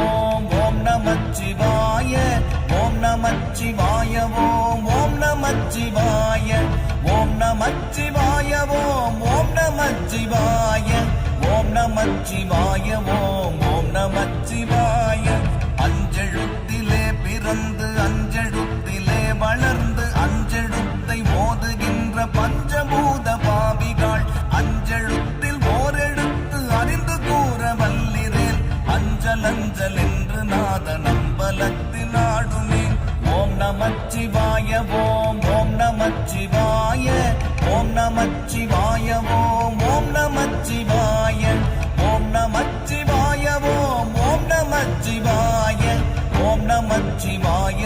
ஓம் ஓம் நமச்சிவாய ஓம் நமச்சிவாய ஓம் நமச்சிவாய ஓம் நமச்சிவாய ஓம் நமச்சிவாய ஓம் நமச்சிவாய ஓம் நமச்சிவாய அஞ்செழுத்திலே பிறந்து அஞ்செழுத்திலே வளர்ந்து அஞ்செழுத்தை ஓதுகின்ற பஞ்சபூத பாவிகள் அஞ்செழுத்தில் ஓரெழுத்து அறிந்து கூற வல்லிரேல் அஞ்சல் அஞ்சல் என்று நாத நம்பலத்தில் ஆடுமே ஓம் நமச்சிவாய ஓம் நமச்சிவாய ஓம் நமச்சிவாய ஓம் நமச்சிவாய ஓம் நமச்சிவாய ஓம் நமச்சிவாய ஓம் நமச்சிவாய